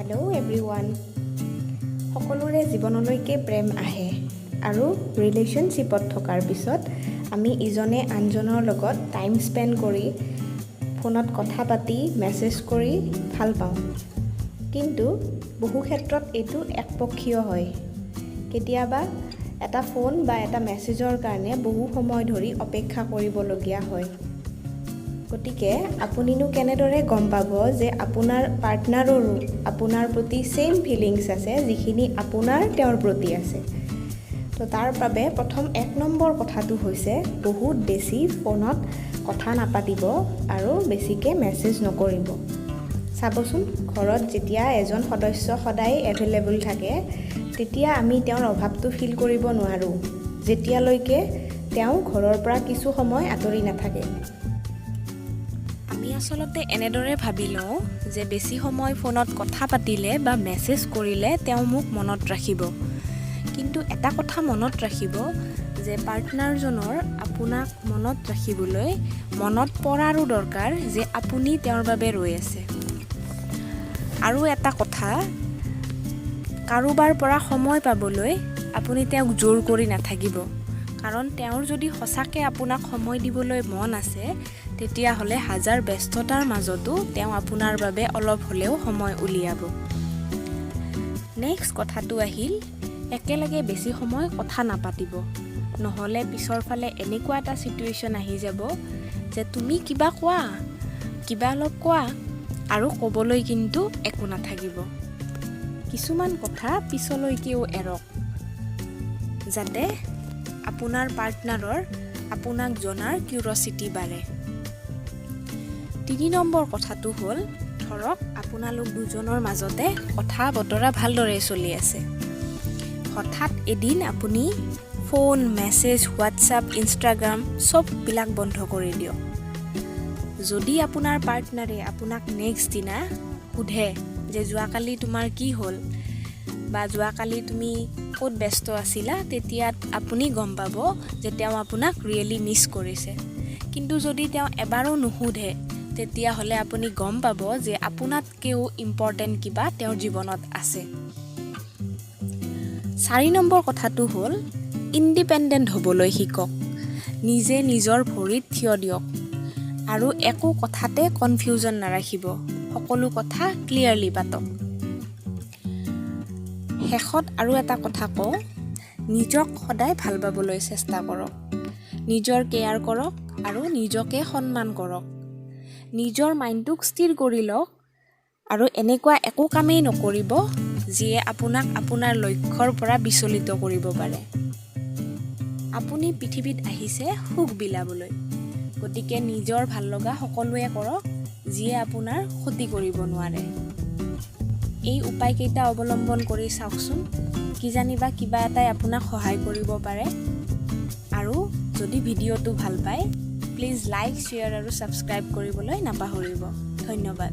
Hello' everyone. সকলোৰে জীৱনলৈকে প্ৰেম আহে আৰু ৰিলেশ্যনশ্বিপত থকাৰ পিছত আমি ইজনে আনজনৰ লগত টাইম স্পেণ্ড কৰি ফোনত কথা পাতি মেছেজ কৰি ভাল পাওঁ। কিন্তু বহু ক্ষেত্ৰত এইটো একপক্ষীয় হয়। কেতিয়াবা এটা ফোন বা এটা মেছেজৰ কাৰণে বহু সময় ধৰি অপেক্ষা কৰিবলগীয়া হয়। গতিকে আপুনিনো কেনেদৰে গম পাব যে আপোনাৰ পাৰ্টনাৰৰো আপোনাৰ প্ৰতি ছেইম ফিলিংছ আছে যিখিনি আপোনাৰ তেওঁৰ প্ৰতি আছে? তো তাৰ বাবে প্ৰথম 1 নম্বৰ কথাটো হৈছে বহুত বেছি ফোনত কথা নাপাতিব আৰু বেছিকৈ মেছেজ নকৰিব। চাবচোন, ঘৰত যেতিয়া এজন সদস্য সদায় এভেইলেবল থাকে তেতিয়া আমি তেওঁৰ অভাৱটো ফিল কৰিব নোৱাৰোঁ, যেতিয়ালৈকে তেওঁ ঘৰৰ পৰা কিছু সময় আঁতৰি নাথাকে। আমি আচলতে এনেদৰে ভাবি লওঁ যে বেছি সময় ফোনত কথা পাতিলে বা মেছেজ কৰিলে তেওঁ মোক মনত ৰাখিব। কিন্তু এটা কথা মনত ৰাখিব যে পাৰ্টনাৰজনৰ আপোনাক মনত ৰাখিবলৈ মনত পৰাৰো দৰকাৰ যে আপুনি তেওঁৰ বাবে ৰৈ আছে। আৰু এটা কথা, কাৰোবাৰ পৰা সময় পাবলৈ আপুনি তেওঁক জোৰ কৰি নাথাকিব। কাৰণ তেওঁৰ যদি সঁচাকৈ আপোনাক সময় দিবলৈ মন আছে তেতিয়াহ'লে হাজাৰ ব্যস্ততাৰ মাজতো তেওঁ আপোনাৰ বাবে অলপ হ'লেও সময় উলিয়াব। নেক্সট কথাটো আহিল, একেলগে বেছি সময় কথা নাপাতিব। নহ'লে পিছৰ ফালে এনেকুৱা এটা চিটুৱেশ্যন আহি যাব যে তুমি কিবা কোৱা, কিবা অলপ কোৱা আৰু ক'বলৈ কিন্তু একো নাথাকিব। কিছুমান কথা পিছলৈকেও এৰক, যাতে আপোনাৰ পাৰ্টনাৰৰ আপোনাক জনাৰ কিউৰিঅচিটি বাঢ়ে। 3 নম্বৰ কথাটো হ'ল, ধৰক আপোনালোক দুজনৰ মাজতে কথা বতৰা ভালদৰে চলি আছে। হঠাৎ এদিন আপুনি ফোন, মেছেজ, হোৱাটছআপ, ইনষ্টাগ্ৰাম চববিলাক বন্ধ কৰি দিয়ক। যদি আপোনাৰ পাৰ্টনাৰে আপোনাক নেক্সট দিনা সোধে যে যোৱাকালি তোমাৰ কি হ'ল বা যোৱাকালি তুমি ক'ত ব্যস্ত আছিলা, তেতিয়া আপুনি গম পাব যে তেওঁ আপোনাক ৰিয়েলি মিছ কৰিছে। কিন্তু যদি তেওঁ এবাৰো নুসুধে তেতিয়াহ'লে আপুনি গম পাব যে আপোনাতকৈও ইম্পৰ্টেণ্ট কিবা তেওঁৰ জীৱনত আছে। 4 নম্বৰ কথাটো হ'ল, ইণ্ডিপেণ্ডেণ্ট হ'বলৈ শিকক। নিজে নিজৰ ভৰিত থিয় দিয়ক আৰু একো কথাতে কনফিউজন নাৰাখিব। সকলো কথা ক্লিয়াৰলি পাতক। শেষত আৰু এটা কথা কওঁ, নিজক সদায় ভাল পাবলৈ চেষ্টা কৰক। নিজৰ কেয়াৰ কৰক আৰু নিজকে সন্মান কৰক। নিজৰ মাইণ্ডটোক স্থিৰ কৰি লওক আৰু এনেকুৱা একো কামেই নকৰিব যিয়ে আপোনাক আপোনাৰ লক্ষ্যৰ পৰা বিচলিত কৰিব পাৰে। আপুনি পৃথিৱীত আহিছে সুখ বিলাবলৈ। গতিকে নিজৰ ভাল লগা সকলোৱে কৰক যিয়ে আপোনাৰ ক্ষতি কৰিব নোৱাৰে। এই উপায়কেইটা অৱলম্বন কৰি চাওকচোন, কিজানিবা কিবা এটাই আপোনাক সহায় কৰিব পাৰে। আৰু যদি ভিডিঅ'টো ভাল পায় প্লিজ লাইক, শ্বেয়াৰ আৰু ছাবস্ক্ৰাইব কৰিবলৈ নাপাহৰিব। ধন্যবাদ।